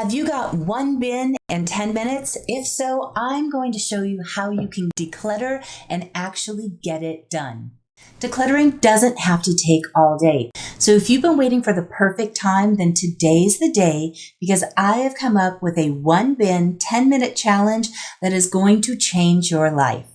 Have you got one bin in 10 minutes? If so, I'm going to show you how you can declutter and actually get it done. Decluttering doesn't have to take all day. So if you've been waiting for the perfect time, then today's the day, because I have come up with a one bin 10-minute challenge that is going to change your life.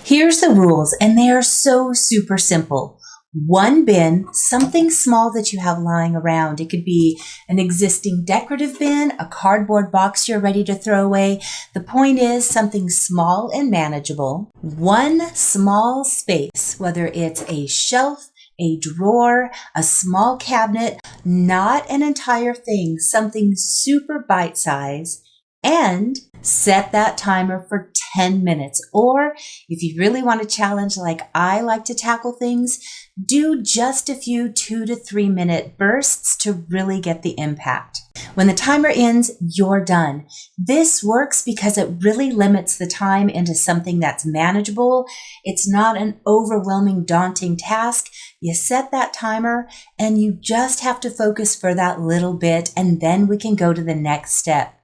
Here's the rules, and they are so super simple. One bin, something small that you have lying around. It could be an existing decorative bin, a cardboard box you're ready to throw away. The point is something small and manageable. One small space, whether it's a shelf, a drawer, a small cabinet, not an entire thing, something super bite-sized, and set that timer for 10 minutes. Or if you really want to challenge like I like to tackle things, do just a few 2 to 3 minute bursts to really get the impact. When the timer ends, you're done. This works because it really limits the time into something that's manageable. It's not an overwhelming, daunting task. You set that timer and you just have to focus for that little bit, and then we can go to the next step.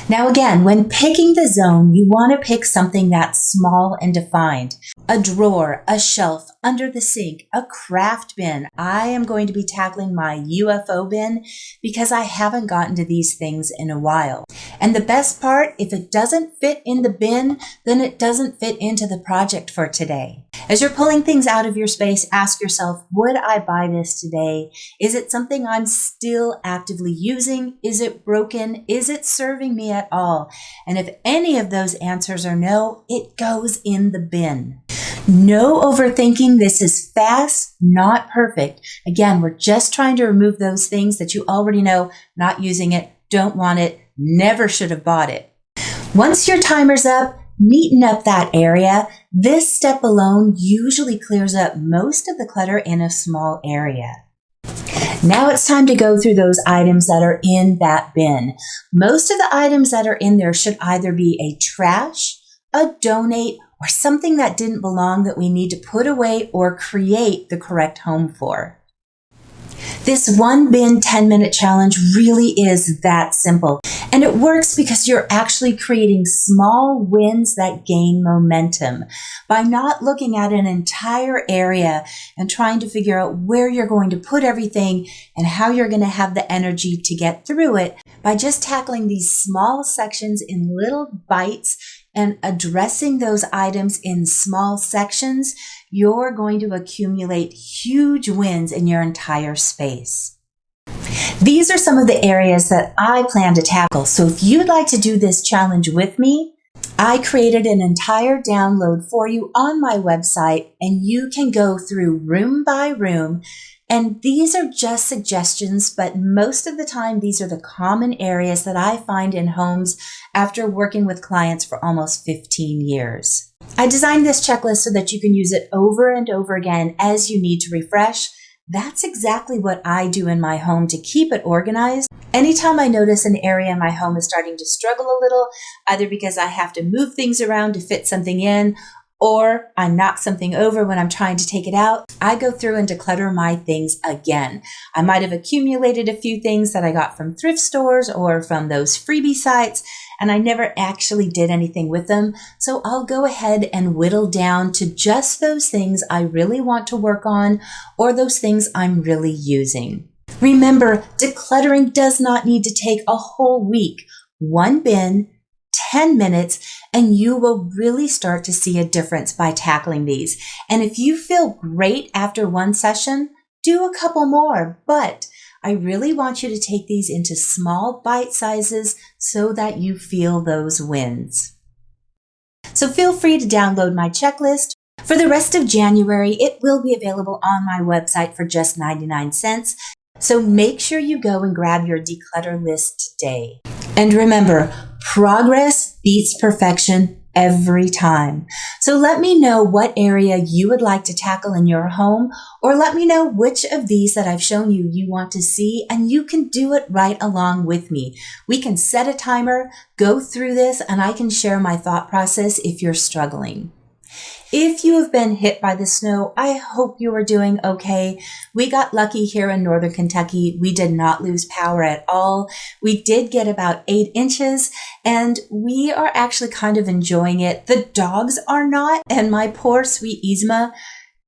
Now again, when picking the zone, you want to pick something that's small and defined. A drawer, a shelf, under the sink, a craft bin. I am going to be tackling my UFO bin because I haven't gotten to these things in a while. And the best part, if it doesn't fit in the bin, then it doesn't fit into the project for today. As you're pulling things out of your space, ask yourself, would I buy this today? Is it something I'm still actively using? Is it broken? Is it serving me at all? And if any of those answers are no, it goes in the bin. No overthinking. This is fast, not perfect. Again, we're just trying to remove those things that you already know, not using it, don't want it, never should have bought it. Once your timer's up, neaten up that area. This step alone usually clears up most of the clutter in a small area. Now it's time to go through those items that are in that bin. Most of the items that are in there should either be a trash, a donate, or something that didn't belong that we need to put away or create the correct home for. This one bin 10-minute challenge really is that simple. And it works because you're actually creating small wins that gain momentum. By not looking at an entire area and trying to figure out where you're going to put everything and how you're going to have the energy to get through it, by just tackling these small sections in little bites and addressing those items in small sections, you're going to accumulate huge wins in your entire space. These are some of the areas that I plan to tackle. So if you'd like to do this challenge with me, I created an entire download for you on my website, and you can go through room by room. And these are just suggestions, but most of the time, these are the common areas that I find in homes after working with clients for almost 15 years. I designed this checklist so that you can use it over and over again as you need to refresh. That's exactly what I do in my home to keep it organized. Anytime I notice an area in my home is starting to struggle a little, either because I have to move things around to fit something in, or I knock something over when I'm trying to take it out, I go through and declutter my things again. I might have accumulated a few things that I got from thrift stores or from those freebie sites, and I never actually did anything with them. So I'll go ahead and whittle down to just those things I really want to work on, or those things I'm really using. Remember, decluttering does not need to take a whole week. One bin, 10 minutes, and you will really start to see a difference by tackling these. And if you feel great after one session, do a couple more. But I really want you to take these into small bite sizes so that you feel those wins. So feel free to download my checklist. For the rest of January, it will be available on my website for just 99 cents. So make sure you go and grab your declutter list today. And remember, progress beats perfection every time. So let me know what area you would like to tackle in your home, or let me know which of these that I've shown you you want to see, and you can do it right along with me. We can set a timer, go through this, and I can share my thought process if you're struggling. If you have been hit by the snow, I hope you are doing okay. We got lucky here in Northern Kentucky. We did not lose power at all. We did get about 8 inches, and we are actually kind of enjoying it. The dogs are not, and my poor sweet Yzma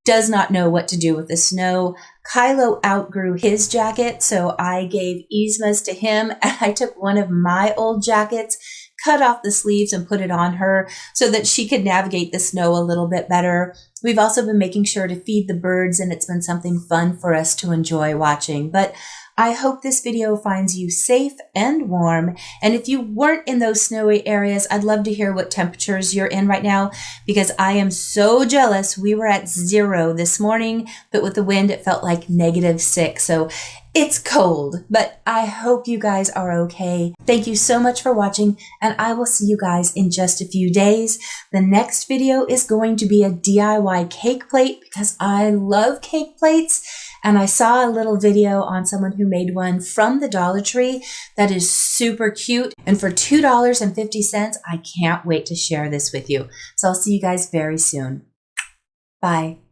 does not know what to do with the snow. Kylo outgrew his jacket, so I gave Yzma's to him, and I took one of my old jackets, cut off the sleeves and put it on her so that she could navigate the snow a little bit better. We've also been making sure to feed the birds, and it's been something fun for us to enjoy watching. But I hope this video finds you safe and warm. And if you weren't in those snowy areas, I'd love to hear what temperatures you're in right now, because I am so jealous. We were at 0 this morning, but with the wind, it felt like -6. So it's cold, but I hope you guys are okay. Thank you so much for watching, and I will see you guys in just a few days. The next video is going to be a DIY cake plate, because I love cake plates. And I saw a little video on someone who made one from the Dollar Tree that is super cute. And for $2.50, I can't wait to share this with you. So I'll see you guys very soon. Bye.